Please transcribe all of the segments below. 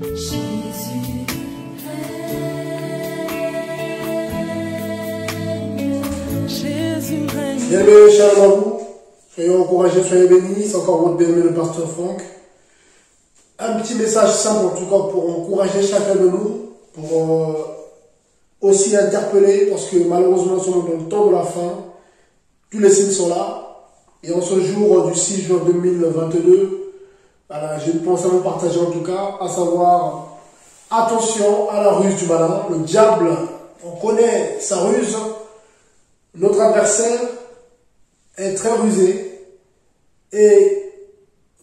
Jésus règne. Jésus règne. Bienvenue, chers à vous. Soyez encouragés, soyez bénis. C'est encore votre bien-aimé, le pasteur Franck. Un petit message simple, en tout cas, pour encourager chacun de nous, pour aussi interpeller, parce que malheureusement, nous sommes dans le temps de la fin. Tous les signes sont là. Et en ce jour du 6 juin 2022, voilà, j'ai pensé à vous partager en tout cas, à savoir, attention à la ruse du malin. Le diable, on connaît sa ruse. Notre adversaire est très rusé. Et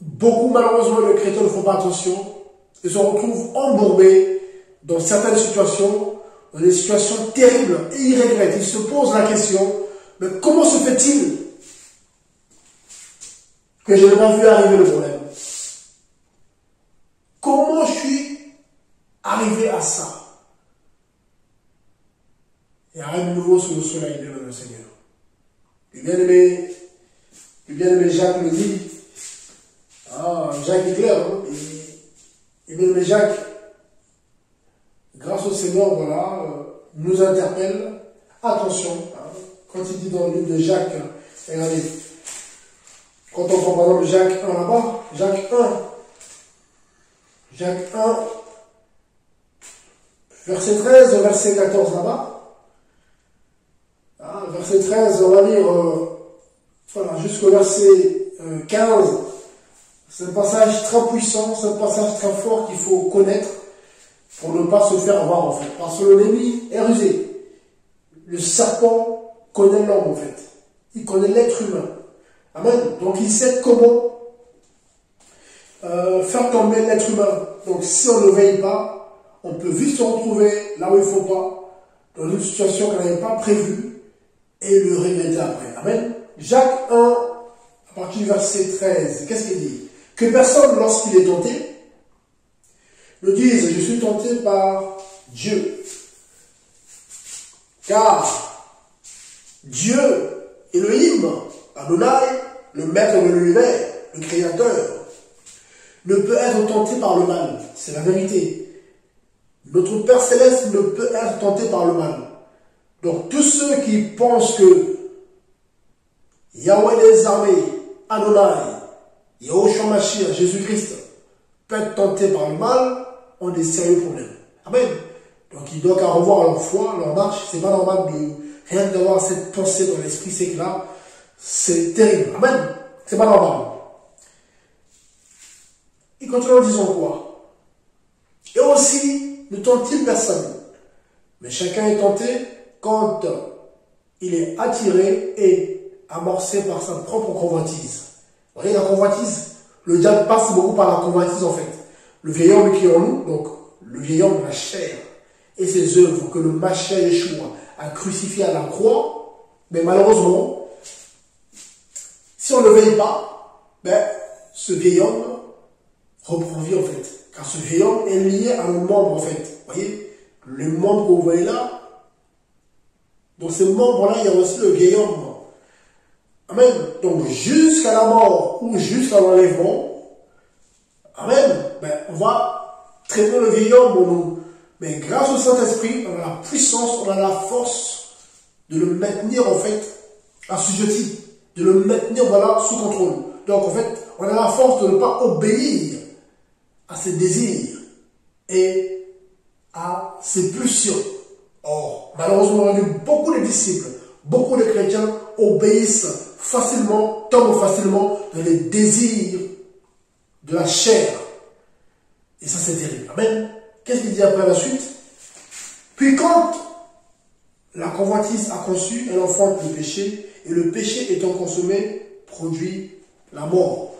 beaucoup, malheureusement, les chrétiens ne font pas attention et se retrouvent embourbés dans certaines situations, dans des situations terribles, et ils regrettent. Ils se posent la question, mais comment se fait-il que je n'ai pas vu arriver le problème? Comment je suis arrivé à ça? Il n'y a rien de nouveau sous le soleil de le Seigneur. Le bien-aimé Jacques le dit. Jacques est clair. Hein? Et bien-aimé Jacques, grâce au Seigneur, voilà, nous interpelle. Attention, hein, quand il dit dans le livre de Jacques, regardez, quand on prend par exemple Jacques 1 là-bas, Jacques 1, verset 13, verset 14 là-bas. Verset 13, on va lire voilà, jusqu'au verset 15. C'est un passage très puissant, c'est un passage très fort qu'il faut connaître pour ne pas se faire voir en fait. Parce que l'ennemi est rusé. Le serpent connaît l'homme en fait. Il connaît l'être humain. Amen. Donc il sait comment faire tomber l'être humain. Donc si on ne veille pas, on peut vite se retrouver là où il ne faut pas, dans une situation qu'on n'avait pas prévue, et le regretter après. Amen. Jacques 1, à partir du verset 13, qu'est-ce qu'il dit? Que personne, lorsqu'il est tenté, ne dise, je suis tenté par Dieu. Car Dieu, Elohim, Adonai, le maître de l'univers, le créateur, ne peut être tenté par le mal. C'est la vérité. Notre Père Céleste ne peut être tenté par le mal. Donc tous ceux qui pensent que Yahweh des armées, Adonai, Yahushua Mashiach, Jésus-Christ, peut être tenté par le mal, ont des sérieux problèmes. Amen. Donc ils doivent qu'à revoir leur foi, leur marche. C'est pas normal de rien d'avoir cette pensée dans l'esprit, c'est que là, c'est terrible. Amen. C'est pas normal. Il continue en disant quoi? Et aussi, ne tente-t-il personne. Mais chacun est tenté quand il est attiré et amorcé par sa propre convoitise. Vous voyez la convoitise? Le diable passe beaucoup par la convoitise en fait. Le vieil homme qui est en nous, donc le vieil homme, la chair, et ses œuvres que le Mashiach Yeshua a crucifié à la croix, mais malheureusement, si on ne le veille pas, ce vieil homme reprend vie en fait. Car ce vieil homme est lié à nos membres en fait. Vous voyez, les membres que vous voyez là, dans ces membres-là, il y a aussi le vieil homme. Amen. Donc, jusqu'à la mort ou jusqu'à l'enlèvement, amen, on va traiter le vieil homme en nous. Mais grâce au Saint-Esprit, on a la puissance, on a la force de le maintenir, en fait, assujetti, de le maintenir, voilà, sous contrôle. Donc, en fait, on a la force de ne pas obéir à ses désirs et à ses pulsions. Or, malheureusement, beaucoup de disciples, beaucoup de chrétiens obéissent facilement, tombent facilement dans les désirs de la chair. Et ça, c'est terrible. Amen. Qu'est-ce qu'il dit après la suite? Puis quand la convoitise a conçu, elle enfante le péché, et le péché étant consommé, produit la mort.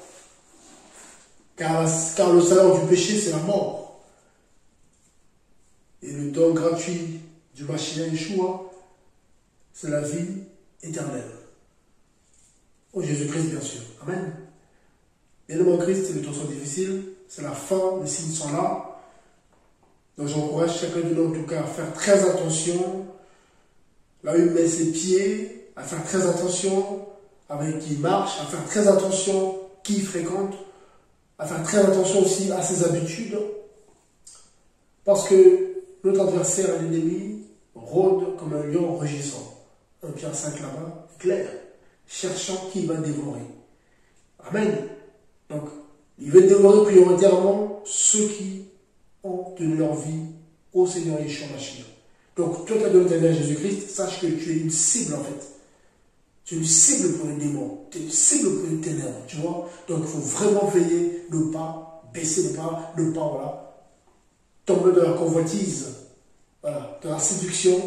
Car le salaire du péché, c'est la mort. Et le don gratuit du Mashiach Yeshua, c'est la vie éternelle. Au Jésus-Christ, bien sûr. Amen. Et le mot Christ, les temps sont difficiles, c'est la fin, les signes sont là. Donc j'encourage chacun de nous en tout cas à faire très attention, là où il met ses pieds, à faire très attention avec qui il marche, à faire très attention qui il fréquente, à faire très attention aussi à ses habitudes, Parce que notre adversaire, l'ennemi, rôde comme un lion rugissant. 1 Pierre 5 là-bas, clair, cherchant qui il va dévorer. Amen. Donc, il veut dévorer prioritairement ceux qui ont donné leur vie au Seigneur Yeshua Mashiach. Donc, toi qui as donné ta vie à Jésus-Christ, sache que tu es une cible en fait. Tu es une cible pour les démons, tu es une cible pour les ténèbres, tu vois. Donc, il faut vraiment veiller, ne pas baisser, ne pas voilà, tomber dans la convoitise, voilà, dans la séduction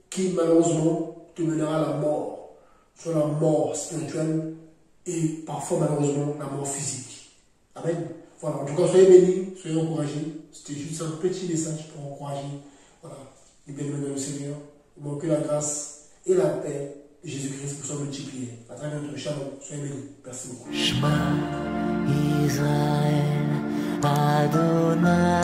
qui malheureusement te mènera à la mort. Soit la mort spirituelle et parfois malheureusement la mort physique. Amen. Voilà, en tout cas, soyez bénis, soyez encouragés. C'était juste un petit message pour encourager. Voilà, les bénis dans le Seigneur. Que la grâce et la paix de Jésus-Christ vous soient multipliées. À travers notre shalom, soyez bénis. Merci beaucoup. Shema Israël Adonai.